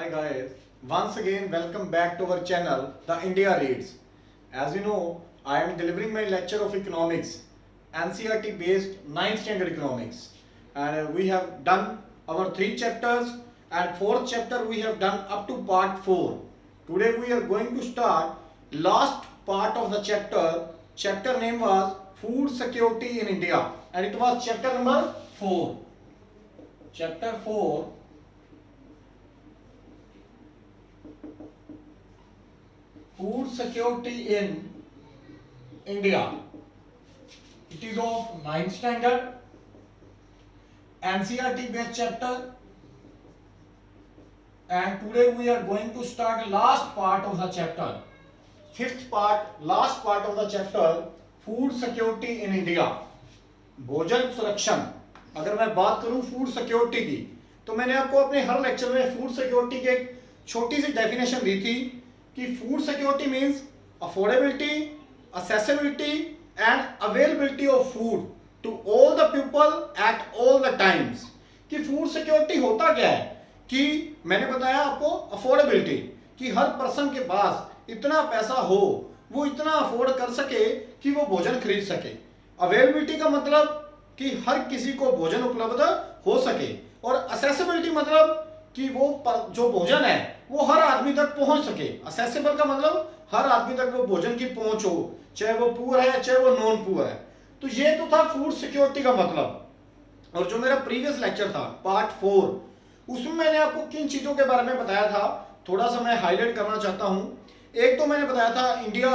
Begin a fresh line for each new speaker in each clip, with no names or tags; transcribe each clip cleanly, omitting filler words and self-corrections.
guys, once again welcome back to our channel, The India Reads. As you know, I am delivering my lecture of economics, NCERT based 9th standard economics, and we have done our 3 chapters and 4th chapter we have done up to part 4. Today we are going to start last part of the chapter. Chapter name was Food Security in India and it was chapter number 4. Chapter 4. Food security in India. It is of 9th standard, NCERT based chapter, and today we are going to start last part of the chapter. 5th part, last part of the chapter, Food security in India. भोजन सुरक्षण. अगर मैं बात करूं food security की, तो मैंने आपको अपने हर लेक्चर में फूड सिक्योरिटी की एक छोटी सी डेफिनेशन दी थी कि food security means affordability, accessibility and availability of food to all the people at all the times. कि फूड सिक्योरिटी होता क्या है, कि मैंने बताया आपको अफोर्डेबिलिटी, कि हर पर्सन के पास इतना पैसा हो, वो इतना अफोर्ड कर सके कि वो भोजन खरीद सके. अवेलेबिलिटी का मतलब कि हर किसी को भोजन उपलब्ध हो सके, और असेसिबिलिटी मतलब कि वो जो भोजन है वो हर आदमी तक पहुंच सके. असेसिबल का मतलब हर आदमी तक वो भोजन की पहुंच हो, चाहे वो पुअर है चाहे वो नॉन पुअर है. तो ये तो था फूड सिक्योरिटी का मतलब. और जो मेरा प्रीवियस लेक्चर था पार्ट 4, उसमें मैंने आपको किन चीजों के बारे में बताया था, थोड़ा सा मैं हाईलाइट करना चाहता हूं. एक तो मैंने बताया था इंडिया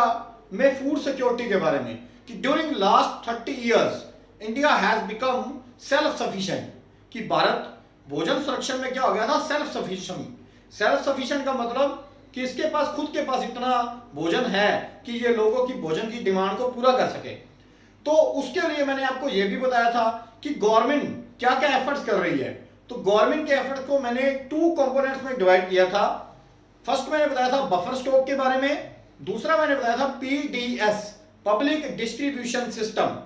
में फूड सिक्योरिटी के बारे में कि during last 30 years India has become self sufficient, कि भारत भोजन सुरक्षण में क्या हो गया था, सेल्फ सफिशिएंट. सेल्फ सफिशिएंट का मतलब कि इसके पास खुद के पास इतना भोजन है कि ये लोगों की भोजन की डिमांड को पूरा कर सके. तो उसके लिए मैंने आपको ये भी बताया था कि गवर्नमेंट क्या क्या एफर्ट्स कर रही है. तो गवर्नमेंट के एफर्ट को मैंने 2 कंपोनेंट्स में डिवाइड किया था. फर्स्ट मैंने बताया था बफर स्टॉक के बारे में, दूसरा मैंने बताया था PDS, public distribution system.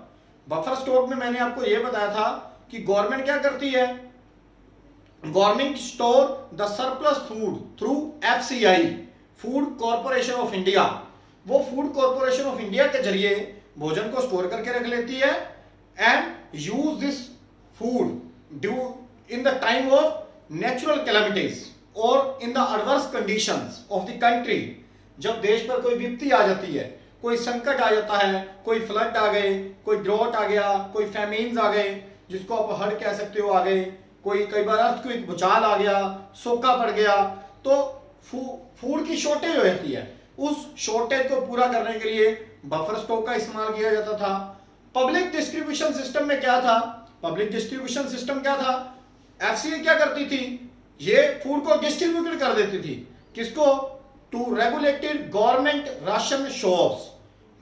Buffer stock में मैंने आपको यह बताया था कि गवर्नमेंट क्या करती है, government store the surplus food through FCI, food corporation of India. वो फूड कॉर्पोरेशन ऑफ इंडिया के जरिए भोजन को स्टोर करके रख लेती है and use this food due in the time of natural calamities और in the adverse conditions of the country. जब देश पर कोई विपत्ति आ जाती है, कोई संकट आ जाता है, कोई फ्लड आ गए, कोई ड्रॉट आ गया, कोई फैमिन्स आ गए, जिसको आप हड़ कह सकते हो, आ गए, कोई कई बार अर्थक्वेक भूचाल आ गया, सूखा पड़ गया, तो फूड की शॉर्टेज हो जाती है. उस शॉर्टेज को पूरा करने के लिए बफर स्टॉक का इस्तेमाल किया जाता था. पब्लिक डिस्ट्रीब्यूशन सिस्टम में क्या था, पब्लिक डिस्ट्रीब्यूशन सिस्टम क्या था, एफसीआई क्या करती थी, ये फूड को डिस्ट्रीब्यूटेड कर देती थी. किसको, to regulated government ration shops,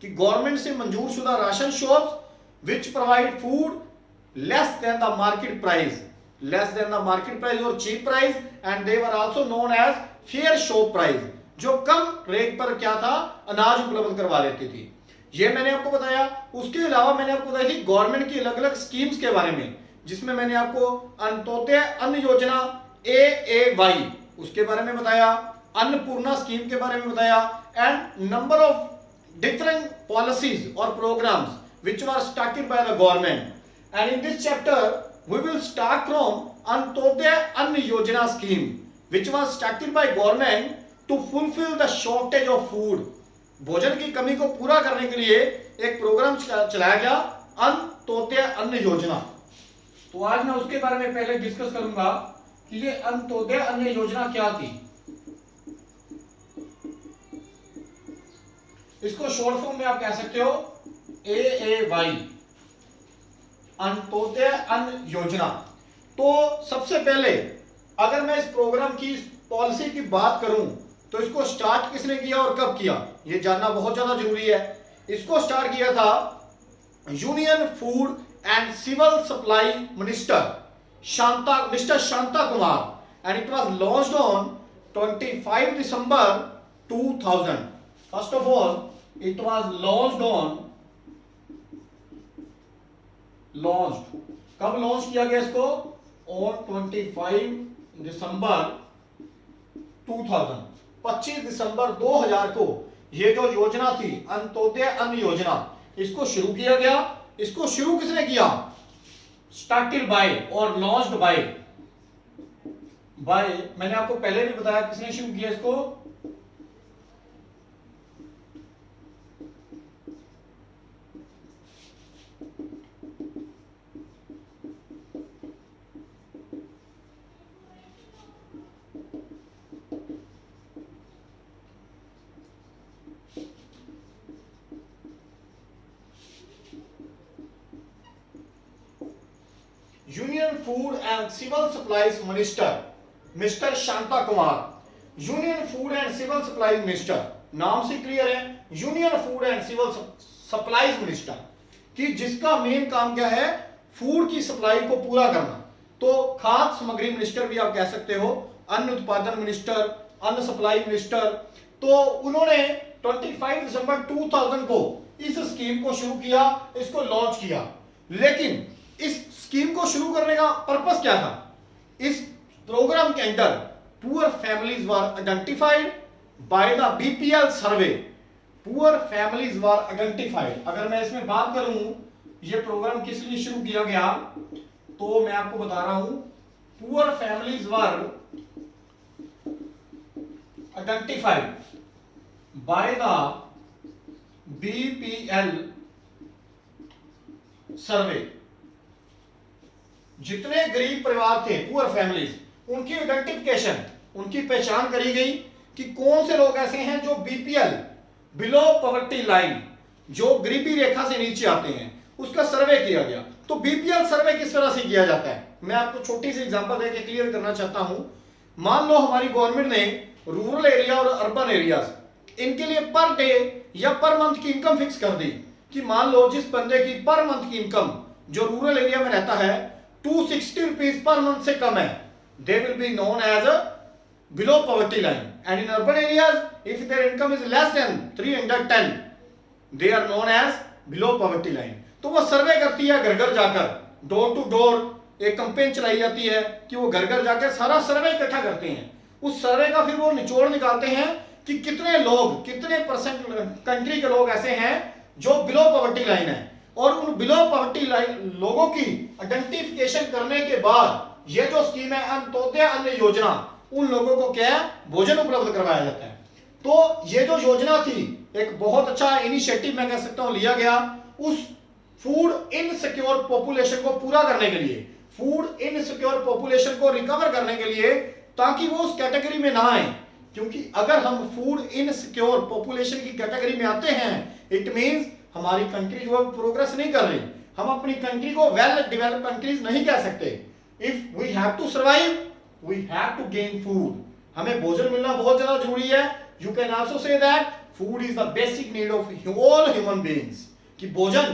कि गवर्नमेंट से मंजूर शुदा ration shops which provide food less than the market price, less than the market price or cheap price, and they were also known as fair shop price, जो कम rate पर क्या था, अनाज उपलब्ध करवा लेती थी. ये मैंने आपको बताया. उसके अलावा मैंने आपको बताई थी गवर्नमेंट की अलग अलग स्कीम्स के बारे में, जिसमें मैंने आपको अंत्योदय अन्न योजना AAY उसके बारे में बताया, अन्नपूर्णा स्कीम के बारे में बताया, and number of different policies और programs which were started by the government. And in this chapter we will start from Antyodaya Ann Yojana scheme, which was started by government to fulfill the shortage of food. भोजन की कमी को पूरा करने के लिए एक प्रोग्राम चलाया गया, अंत्योदय अन्न योजना. तो आज मैं उसके बारे में पहले डिस्कस करूंगा कि ये अंत्योदय अन्न योजना क्या थी. इसको शॉर्ट फॉर्म में आप कह सकते हो AAY, अंत्योदय अन्न योजना. तो सबसे पहले अगर मैं इस प्रोग्राम की पॉलिसी की बात करूं तो इसको स्टार्ट किसने किया और कब किया, ये जानना बहुत ज्यादा जरूरी है. इसको स्टार्ट किया था union food and civil supply minister mister Shanta Kumar, and it was launched on 25 December 2000. First of all it was launched कब लॉन्च किया गया इसको, ऑन 25 दिसंबर 2000, 25 दिसंबर 2000 को ये जो योजना थी अंत्योदय अन्न योजना, इसको शुरू किया गया। इसको शुरू किसने किया? स्टार्टेड बाय और लॉन्च्ड बाय मैंने आपको पहले भी बताया किसने शुरू किया इसको। Union food and civil supplies minister mister Shanta Kumar. Union food and civil supplies minister, नाम से क्लियर है, union food and civil supplies minister, कि जिसका मेन काम क्या है? फूड की सप्लाई को पूरा करना। तो खाद्य सामग्री मिनिस्टर भी आप कह सकते हो, अन्न उत्पादन मिनिस्टर, अन्न सप्लाई मिनिस्टर। तो उन्होंने 25 दिसंबर 2000 को इस स्कीम को शुरू किया, इसको लॉन्च किया। लेकिन इस स्कीम को शुरू करने का पर्पस क्या था? इस प्रोग्राम के अंदर poor families were identified by the BPL survey. Poor families were identified. अगर मैं इसमें बात करूं ये प्रोग्राम किस लिए शुरू किया गया, तो मैं आपको बता रहा हूं, poor families were identified by the BPL survey. जितने गरीब परिवार थे, पुअर फैमिलीज, उनकी आइडेंटिफिकेशन, उनकी पहचान करी गई कि कौन से लोग ऐसे हैं जो बीपीएल, बिलो पॉवर्टी लाइन, जो गरीबी रेखा से नीचे आते हैं, उसका सर्वे किया गया। तो बीपीएल सर्वे किस तरह से किया जाता है, मैं आपको छोटी सी एग्जांपल देके क्लियर करना चाहता हूं। मान लो हमारी गवर्नमेंट ने रूरल एरिया और अर्बन एरियाज, इनके लिए पर डे या पर मंथ की इनकम फिक्स कर दी कि मान लो जिस बंदे की पर मंथ की इनकम जो रूरल एरिया में रहता है 260 रुपीज पर मंथ से कम है, they will be known as a below poverty line, and in urban areas if their income is less than 310 they are known as below poverty line। तो वो सर्वे करती है घर घर जाकर, डोर टू डोर एक कैंपेन चलाई जाती है कि वो घर घर जाकर सारा सर्वे इकट्ठा करते हैं। उस सर्वे का फिर वो निचोड़ निकालते हैं कि कितने लोग, कितने परसेंट कंट्री के लोग ऐसे हैं जो बिलो पॉवर्टी लाइन है, और उन बिलो पॉवर्टी लाइन लोगों की आइडेंटिफिकेशन करने के बाद ये जो स्कीम है अंत्योदय अन्न योजना, उन लोगों को क्या है? भोजन उपलब्ध करवाया जाता है। तो ये जो योजना थी एक बहुत अच्छा इनिशिएटिव मैं कह सकता हूं लिया गया उस फूड इनसिक्योर पॉपुलेशन को पूरा करने के लिए, फूड इनसिक्योर पॉपुलेशन को रिकवर करने के लिए, ताकि वो उस कैटेगरी में ना आए। क्योंकि अगर हम फूड इनसिक्योर पॉपुलेशन की कैटेगरी में आते हैं, इट मींस हमारी कंट्री जो है प्रोग्रेस नहीं कर रही। हम अपनी कंट्री को वेल डेवलप्ड कंट्रीज नहीं कह सकते। If we have to survive we have to gain food. हमें भोजन मिलना बहुत ज्यादा जरूरी है। You can also say that food is the basic need of all human beings, कि भोजन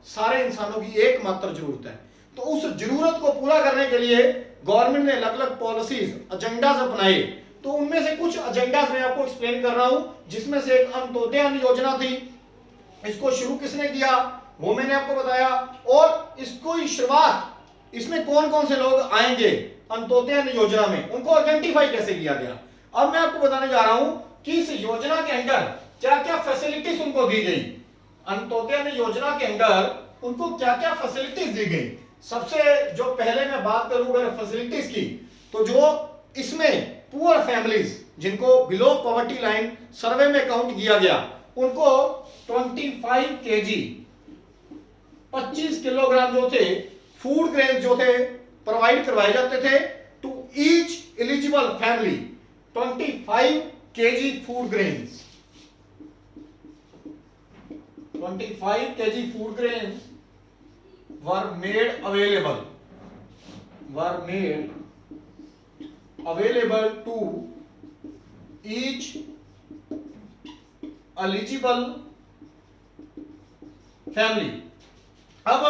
सारे इंसानों की एकमात्र जरूरत है। तो उस जरूरत को पूरा करने के लिए गवर्नमेंट ने अलग अलग पॉलिसीज, एजेंडाज अपनाए। तो उनमें से कुछ एजेंडाज मैं आपको एक्सप्लेन कर रहा हूं, जिसमें से एक अंत्योदय अन्न योजना थी। इसको शुरू किसने किया वो मैंने आपको बताया, और इसको शुरुआत, इसमें कौन कौन से लोग आएंगे अंत्योदय अन्न योजना में, उनको आइडेंटिफाई कैसे किया गया। अब मैं आपको बताने जा रहा हूं कि इस योजना के अंदर क्या क्या फैसिलिटीज उनको दी गई। अंत्योदय अन्न योजना के अंदर उनको क्या क्या फैसिलिटीज दी गई। सबसे जो पहले मैं बात करूं अगर फैसिलिटीज की, तो जो इसमें पुअर फैमिलीज जिनको बिलो पॉवर्टी लाइन सर्वे में काउंट किया गया, उनको 25 केजी 25 किलोग्राम जो थे फूड ग्रेन जो थे प्रोवाइड करवाए जाते थे to each eligible family. 25 KG food grains, 25 KG food grains were made available to each eligible family। अब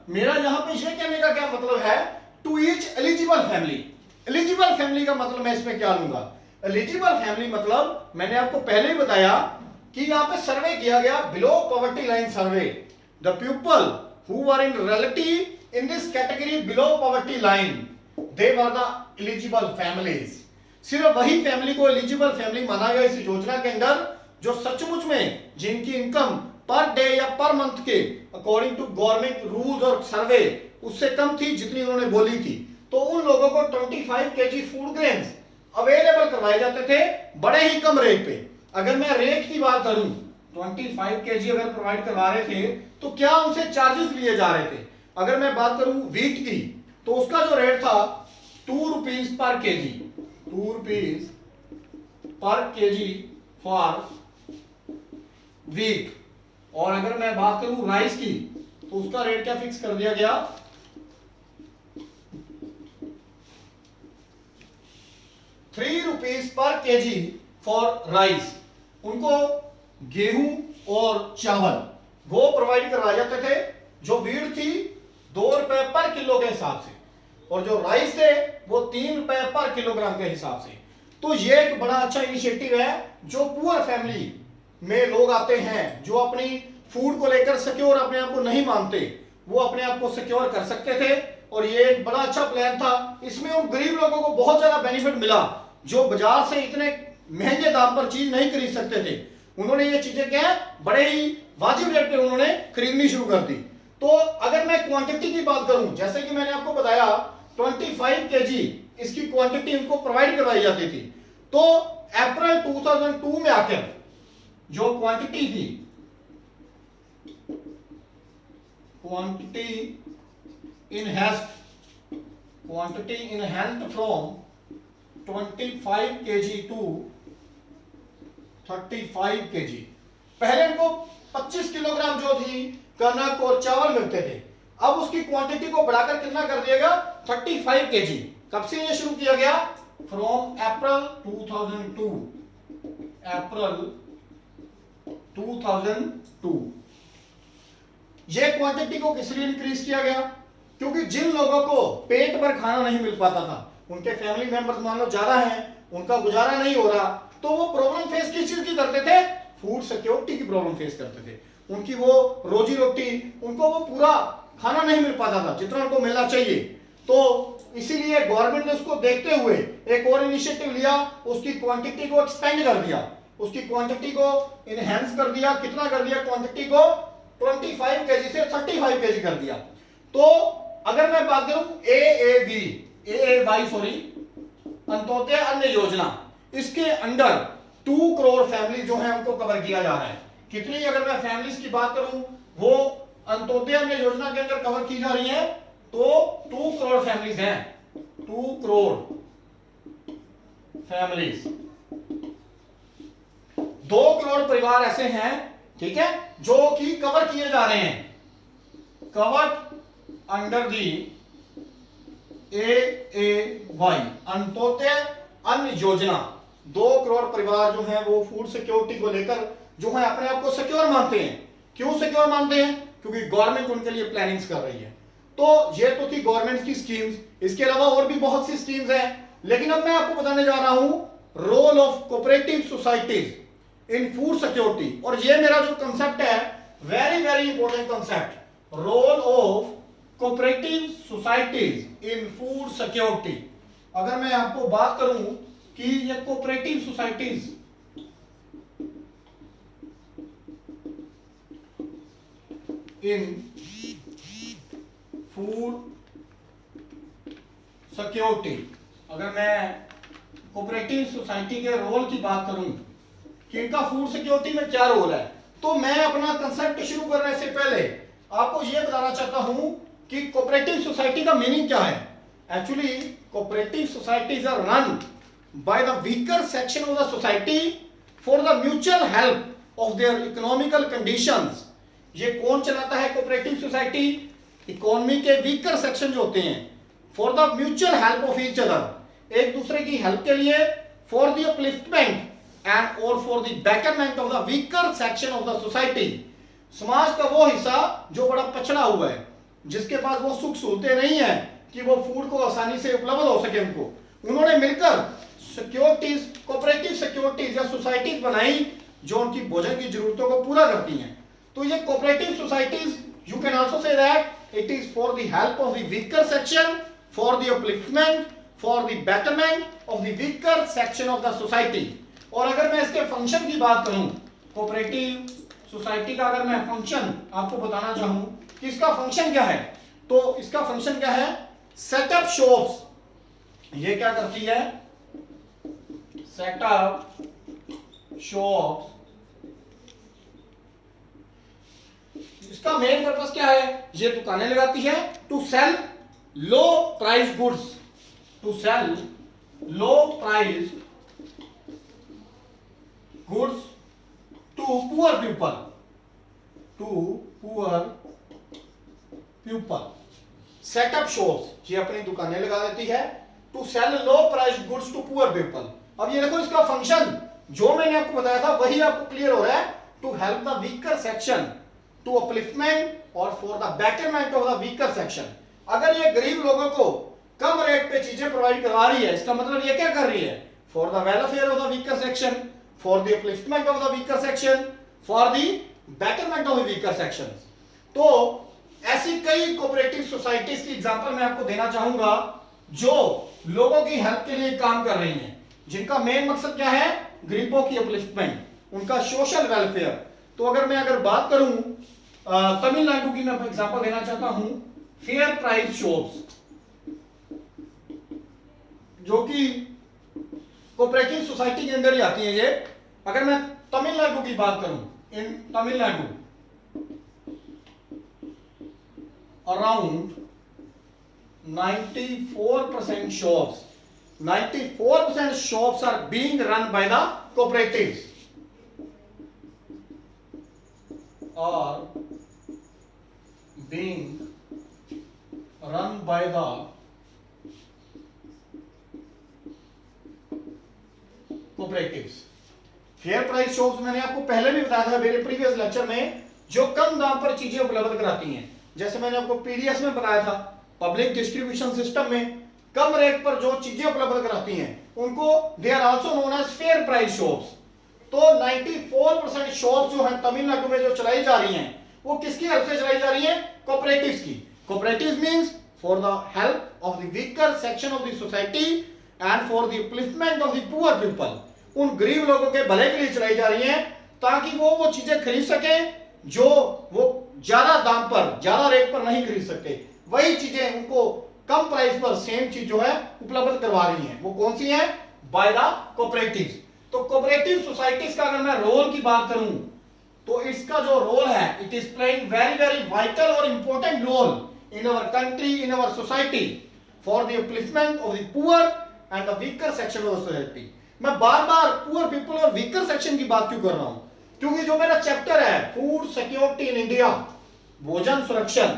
मेरा यहां पे ये कहने का क्या मतलब है, to each eligible family. Eligible family का मतलब मैं इसमें क्या लूंगा, एलिजिबल फैमिली मतलब मैंने आपको पहले ही बताया कि यहां पे सर्वे किया गया below poverty line survey. The people who were in relative in this category below poverty line, they were the eligible families। सिर्फ वही फैमिली को एलिजिबल फैमिली माना गया इस योजना के अंदर जो सचमुच में जिनकी इनकम पर डे या पर मंथ के अकॉर्डिंग टू गवर्नमेंट रूल्स और सर्वे उससे कम थी जितनी उन्होंने बोली थी। तो उन लोगों को 25 केजी फूड ग्रेन्स अवेलेबल करवाए जाते थे बड़े ही कम रेट पे। अगर मैं रेट की बात करूं 25 केजी अगर प्रोवाइड करवा रहे थे तो क्या उनसे चार्जेस लिए जा रहे थे। अगर मैं बात करूं वीट की तो उसका जो रेट था 2 rupees per KG, 2 rupees per KG for wheat. और अगर मैं बात करूं राइस की तो उसका रेट क्या फिक्स कर दिया गया 3 rupees per KG for rice. उनको गेहूं और चावल वो प्रोवाइड करवाए जाते थे। जो वीट थी 2 रुपए पर किलो के हिसाब से और जो राइस थे वो 3 रुपए पर किलोग्राम के हिसाब से। तो ये एक बड़ा अच्छा इनिशिएटिव है। जो पुअर फैमिली में लोग आते हैं जो अपनी फूड को लेकर सिक्योर अपने आप को नहीं मानते वो अपने आप को सिक्योर कर सकते थे और ये एक बड़ा अच्छा प्लान था। इसमें उन गरीब लोगों को बहुत ज्यादा बेनिफिट मिला जो बाजार से इतने महंगे दाम पर चीज नहीं खरीद सकते थे। उन्होंने ये चीजें क्या है बड़े ही वाजिब रेट पे उन्होंने खरीदनी शुरू कर दी। तो अगर मैं क्वांटिटी की बात करूं जैसे कि मैंने आपको बताया 25 केजी इसकी क्वांटिटी उनको प्रोवाइड करवाई जाती थी। तो अप्रैल 2002 में आकर जो क्वांटिटी थी quantity enhanced from 25 KG to 35 KG. पहले इनको 25 किलोग्राम जो थी कनक और चावल मिलते थे। अब उसकी क्वांटिटी को बढ़ाकर कितना कर दिया गया 35 केजी। कब से ये शुरू किया गया फ्रॉम अप्रैल 2002। ये क्वांटिटी को किस लिए इंक्रीज किया गया क्योंकि जिन लोगों को पेट भर खाना नहीं मिल पाता था उनके फैमिली मेंबर्स मान लो ज्यादा हैं उनका गुजारा नहीं हो रहा तो वो प्रॉब्लम फेस किस चीज की करते थे फूड सिक्योरिटी की प्रॉब्लम फेस करते थे। उनकी वो रोजी रोटी उनको वो पूरा खाना नहीं मिल पाता था जितना उनको मिलना चाहिए। तो इसीलिए गवर्नमेंट ने उसको देखते हुए एक और इनिशिएटिव लिया उसकी क्वांटिटी को एक्सपेंड कर दिया उसकी क्वांटिटी को इनहेंस कर दिया। कितना कर दिया क्वांटिटी को 25 केजी से 35 केजी कर दिया। तो अगर मैं बात करूं AAY अंत्योदय अन्न योजना इसके अंडर 2 करोड़ फैमिली जो है उनको कवर किया जा रहा है। कितनी अगर मैं फैमिलीज की बात करूं वो अंत्योदय अन्न योजना के अंदर कवर की जा रही है तो 2 करोड़ फैमिलीज हैं 2 करोड़ फैमिलीज 2 करोड़ परिवार ऐसे हैं ठीक है जो कि कवर किए जा रहे हैं covered under the AAY Antyodaya अन्न योजना। 2 करोड़ परिवार जो हैं वो फूड सिक्योरिटी को लेकर जो है अपने आप को सिक्योर मानते हैं। क्यों सिक्योर मानते हैं क्योंकि गवर्नमेंट उनके लिए प्लानिंग्स कर रही है। तो ये तो थी गवर्नमेंट की स्कीम्स। इसके अलावा और भी बहुत सी स्कीम्स हैं लेकिन अब मैं आपको बताने जा रहा हूं role of cooperative societies in food security. और ये मेरा जो कंसेप्ट है very very important concept role of cooperative societies in food security. अगर मैं आपको बात करूं कि ये cooperative societies in food security अगर मैं कोऑपरेटिव सोसाइटी के रोल की बात करूं कि इनका फूड सिक्योरिटी में क्या रोल है तो मैं अपना कंसेप्ट शुरू करने से पहले आपको यह बताना चाहता हूं कि कोऑपरेटिव सोसाइटी का मीनिंग क्या है। Actually cooperative societies are run by the weaker section of the society for the mutual help of their economical conditions. ये कौन चलाता है कोऑपरेटिव सोसाइटी इकोनॉमी के वीकर सेक्शन जो होते हैं for the mutual help of each other एक दूसरे की हेल्प के लिए फॉर द अपलिफ्टमेंट एंड और for the betterment of the weaker section of the society. समाज का वो हिस्सा जो बड़ा पछड़ा हुआ है जिसके पास वो सुख सहूलतें नहीं है कि वो फूड को आसानी से उपलब्ध हो सके उनको उन्होंने मिलकर सिक्योरिटीज कोऑपरेटिव सिक्योरिटीज या सोसाइटीज बनाई जो उनकी भोजन की जरूरतों को पूरा करती हैं। तो ये cooperative societies you can also say that it is for the help of the weaker section for the upliftment for the betterment of the weaker section of the society. और अगर मैं इसके फंक्शन की बात करूं, कोऑपरेटिव सोसाइटी का अगर मैं फंक्शन आपको बताना चाहूं कि इसका फंक्शन क्या है, तो इसका फंक्शन क्या है, सेटअप शॉप्स। ये क्या करती है, सेटअप शॉप्स। इसका मेन पर्पस क्या है, ये दुकानें लगाती है to sell low price goods, to sell low price goods to poor people, to poor people. Set up shops, ये अपनी दुकानें लगा देती है to sell low price goods to poor people. अब ये देखो इसका फंक्शन जो मैंने आपको बताया था वही आपको क्लियर हो रहा है, to help the weaker section, to upliftment और for the betterment of the weaker section. अगर ये गरीब लोगों को कम रेट पे चीजें प्रोवाइड करवा रही है, इसका मतलब ये क्या कर रही है, for the welfare of the weaker section, for the upliftment of the weaker section, for the betterment of the weaker section. तो ऐसी कई कोऑपरेटिव सोसाइटीज की एग्जांपल मैं आपको देना चाहूंगा जो लोगों की हेल्प के लिए काम कर रही हैं, जिनका मेन मकसद क्या है, गरीबों की अपलिफ्टमेंट, उनका सोशल वेलफेयर। तो अगर बात करूं तमिलनाडु की, मैं एग्जांपल देना चाहता हूं फेयर प्राइस शॉप्स, जो कि कोऑपरेटिव सोसाइटी के अंदर ही आती है। ये अगर मैं तमिलनाडु की बात करूं, इन Tamil Nadu around 94% shops, 94% shops are being run by the cooperatives, are being run by the cooperatives। Fair price shops मैंने आपको पहले भी बताया था मेरे प्रीवियस लेक्चर में, जो कम दाम पर चीजें उपलब्ध कराती हैं। जैसे मैंने आपको पीडीएस में बताया था, पब्लिक डिस्ट्रीब्यूशन सिस्टम में कम रेट पर जो चीजें उपलब्ध कराती हैं उनको they are also known as fair price shops. तो 94% शॉप्स जो है तमिलनाडु में जो चलाई जा रही हैं वो किसकी हेल्प से चलाई जा रही हैं, कोऑपरेटिव्स की। Cooperatives means for the help of the weaker section of the society and for the upliftment of the poor people. उन गरीब लोगों के भले के लिए चलाई जा रही हैं ताकि वो चीजें खरीद सकें जो वो ज्यादा दाम पर, ज्यादा रेट पर नहीं खरीद सकते। वही चीजें उनको कम प्राइस पर सेम चीज जो है उपलब्ध करवा रही हैं। वो कौन सी है, बाय द कोऑपरेटिव्स। तो कोऑपरेटिव सोसाइटीज का अगर मैं रोल की बात करूं तो इसका जो रोल है, it is playing very very vital और important role in our country, in our society for the upliftment of the poor and the weaker section of the society. मैं बार बार पुअर पीपल और वीकर सेक्शन की बात क्यों कर रहा हूं, क्योंकि जो मेरा चैप्टर है फूड सिक्योरिटी इन इंडिया, भोजन सुरक्षण,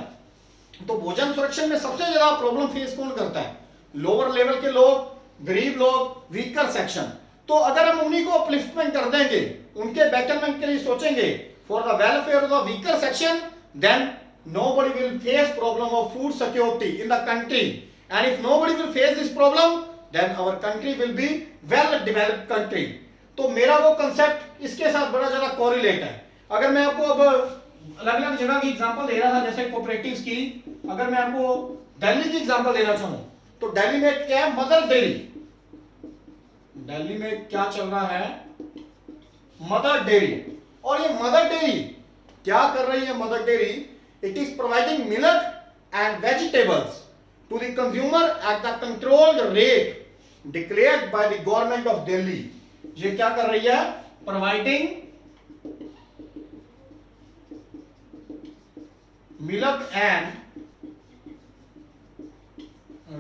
तो भोजन सुरक्षण में सबसे ज्यादा प्रॉब्लम फेस कौन करता है, लोअर लेवल के लोग, गरीब लोग, वीकर सेक्शन। तो अगर हम उन्हीं को अपलिफ्टमेंट कर देंगे, उनके बेटरमेंट के लिए सोचेंगे for the welfare of the weaker section, then nobody will face problem of food security in the country, and if nobody will face this problem then our country will be well developed country। तो मेरा वो concept इसके साथ बड़ा ज्यादा correlate है। अगर मैं आपको अब अलग अलग जगह की एग्जांपल दे रहा था, जैसे कोऑपरेटिव्स की, अगर मैं आपको दिल्ली की एग्जांपल देना चाहूं तो दिल्ली में क्या है, मदर डेयरी। दिल्ली में क्या चल रहा है, मदर डेयरी। और ये मदर डेयरी क्या कर रही है, Mother Dairy, it is providing milk and vegetables to the consumer at the controlled rate declared by the government of Delhi. ये क्या कर रही है, प्रोवाइडिंग मिल्क एंड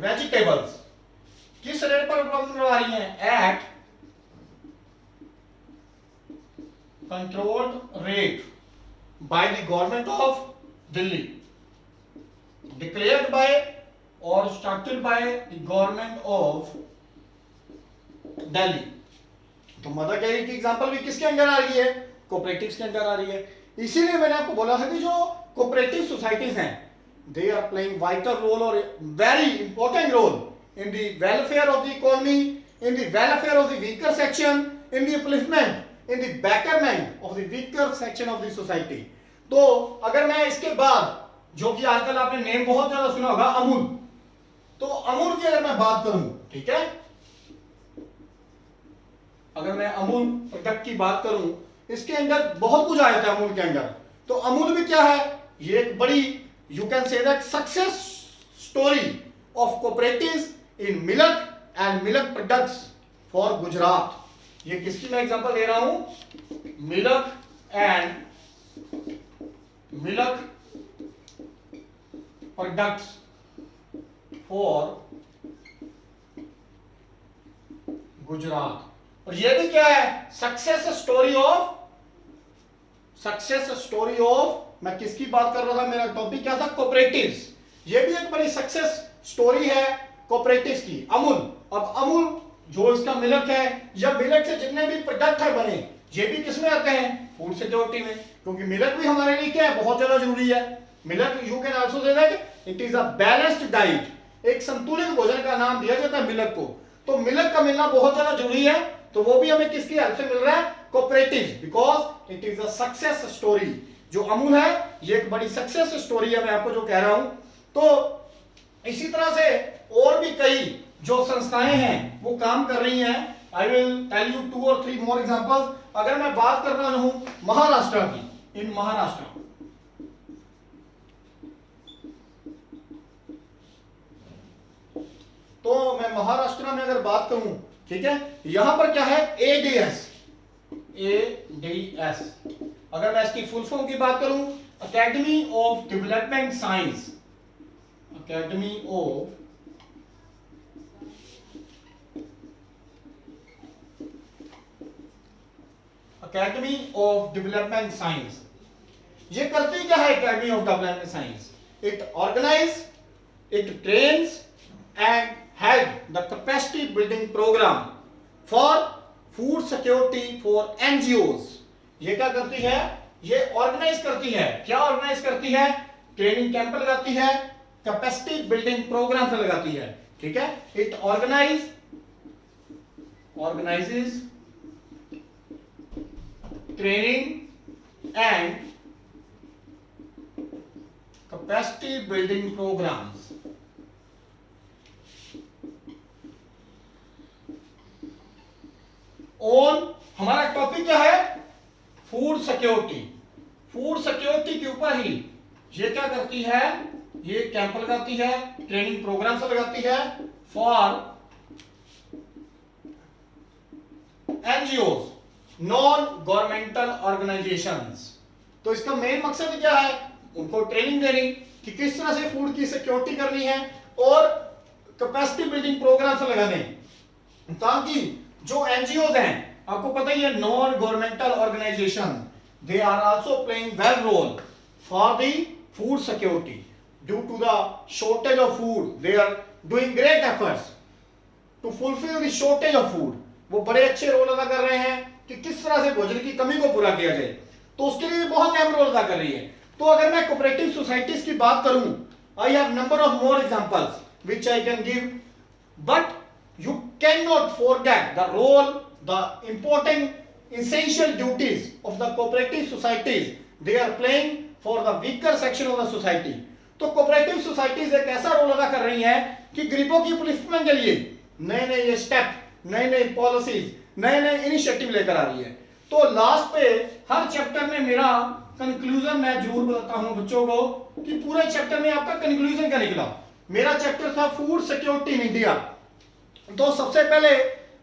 वेजिटेबल्स, किस रेट पर उपलब्ध करवा रही है, at controlled rate by the government of Delhi, declared by और started by the government of Delhi. तो मदर डेयरी की एग्जांपल भी किसके अंदर आ रही है, कोऑपरेटिव्स के अंदर आ रही है। इसीलिए मैंने आपको बोला था कि जो कोऑपरेटिव सोसाइटीज हैं, they are playing vital role और very important role in the welfare of the economy, in the welfare of the weaker section, in the upliftment, in the betterment of the weaker section of the society. तो अगर मैं इसके बाद, जो कि आजकल आपने नेम बहुत ज्यादा सुना होगा, अमूल, तो अमूल की अगर मैं बात करूं ठीक है। अगर मैं अमूल प्रोडक्ट की बात करूं, इसके अंदर बहुत कुछ आया था अमूल के अंदर। तो अमूल भी क्या है, ये एक बड़ी you can say that success story of cooperatives in milk and milk products for Gujarat. ये किसकी मैं एग्जांपल दे रहा हूं, milk and milk products for Gujarat. और ये भी क्या है, सक्सेस स्टोरी ऑफ मैं किसकी बात कर रहा था, मेरा टॉपिक क्या था, कोऑपरेटिव्स। ये भी एक बड़ी सक्सेस स्टोरी है कोऑपरेटिव्स की, अमूल। अब अमूल जो इसका मिल्क है, या मिल्क से जितने भी प्रोडक्ट है बने, ये भी किसमें आते हैं, फूड सिक्योरिटी में, क्योंकि मिल्क भी हमारे लिए क्या है, बहुत ज्यादा जरूरी है। Milk you can also say that it is a balanced diet, एक संतुलित भोजन का नाम दिया जाता है मिल्क को। तो मिल्क का मिलना बहुत ज्यादा जरूरी है, तो वो भी हमें किसकी हेल्प से मिल रहा है, cooperatives, because it is a success story. जो अमूल है ये एक बड़ी सक्सेस स्टोरी है, मैं आपको जो कह रहा हूं। तो इसी तरह से और भी कई जो संस्थाएं हैं वो काम कर रही हैं। I will tell you 2 or 3 more examples. अगर मैं बात कर रहा हूं महाराष्ट्र की, इन महाराष्ट्र, तो मैं महाराष्ट्र में अगर बात करूं, ठीक है, यहां पर क्या है, एडीएस। अगर मैं इसकी फुल फॉर्म की बात करूं, academy of development science, academy of development science. ये करती क्या है academy of development science, it organize, it trains and help the capacity building program for food security for NGOs. ये क्या करती है, ये ऑर्गेनाइज करती है, क्या ऑर्गेनाइज करती है, ट्रेनिंग कैंप लगाती है, कैपेसिटी बिल्डिंग प्रोग्राम लगाती है, ठीक है। It organizes training and capacity building programs. और हमारा टॉपिक क्या है, फूड सिक्योरिटी। फूड सिक्योरिटी के ऊपर ही ये क्या करती है, ये कैंप लगाती है, ट्रेनिंग प्रोग्राम लगाती है for NGOs, non governmental organisations. तो इसका मेन मकसद क्या है, उनको ट्रेनिंग देनी कि किस तरह से फूड की सिक्योरिटी करनी है, और कैपेसिटी बिल्डिंग प्रोग्राम्स लगाने, ताकि जो एनजीओज हैं, आपको पता ही है, non governmental organization, they are also playing well role for the food security. Due to the shortage of food, they are doing great efforts to fulfil the shortage of food. वो बड़े अच्छे role अदा कर रहे हैं कि किस तरह से भोजन की कमी को पूरा किया जाए, तो उसके लिए बहुत अहम रोल अदा कर रही है। तो अगर मैं कोऑपरेटिव सोसाइटीज की बात करूं, I have number of more examples which I can give, but you cannot forget the role, the important essential duties of the cooperative societies they are playing for the weaker section of the society। तो cooperative societies एक ऐसा role अदा कर रही हैं कि गरीबों की उलिफ्टमेंट के लिए नए नए ये स्टेप, नए नए पॉलिसीज, नए नए इनिशिएटिव लेकर आ रही है। तो लास्ट पे हर चैप्टर में मेरा कंक्लूजन मैं जरूर बताता हूं बच्चों को कि पूरे चैप्टर में आपका कंक्लूजन क्या निकला। मेरा चैप्टर था फूड सिक्योरिटी इन इंडिया। तो सबसे पहले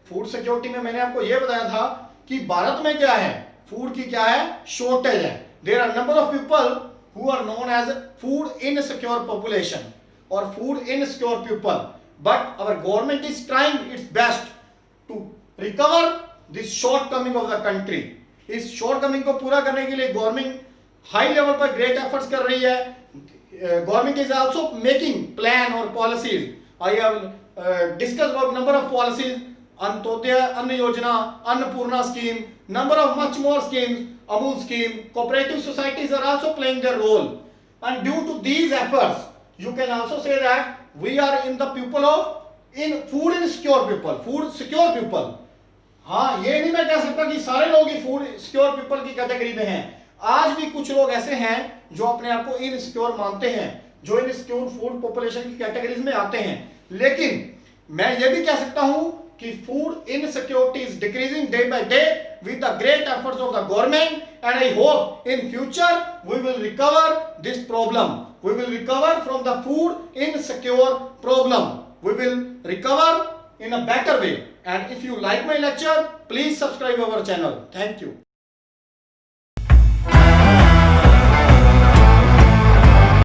फूड सिक्योरिटी में मैंने आपको यह बताया था कि भारत में क्या है, फूड की क्या है, शॉर्टेज है। There are number of people who are known as food insecure population और food insecure people, but our government is trying its best to recover this shortcoming of the country. इस shortcoming को पूरा करने के लिए government high level पर great efforts कर रही है। Government is also making plan और policies. I have discuss about number of policies, Antyodaya Anna Yojana, Annapurna scheme, number of much more schemes, Amul scheme. Cooperative societies are also playing their role, and due to these efforts, you can also say that we are in the people of in food insecure people, food secure people. हाँ, ये नहीं मैं कह सकता कि सारे लोग ही food secure people की कैटेगरी में हैं। आज भी कुछ लोग ऐसे हैं जो अपने आप को इनसिक्योर मानते हैं, जो इनसिक्योर फूड पॉपुलेशन की कैटेगरीज में आते हैं। लेकिन मैं ये भी कह सकता हूं कि food insecurity is decreasing day by day with the great efforts of the government, and I hope in future we will recover this problem. We will recover from the food insecure problem. We will recover in a better way. And if you like my lecture, please subscribe our channel. Thank you.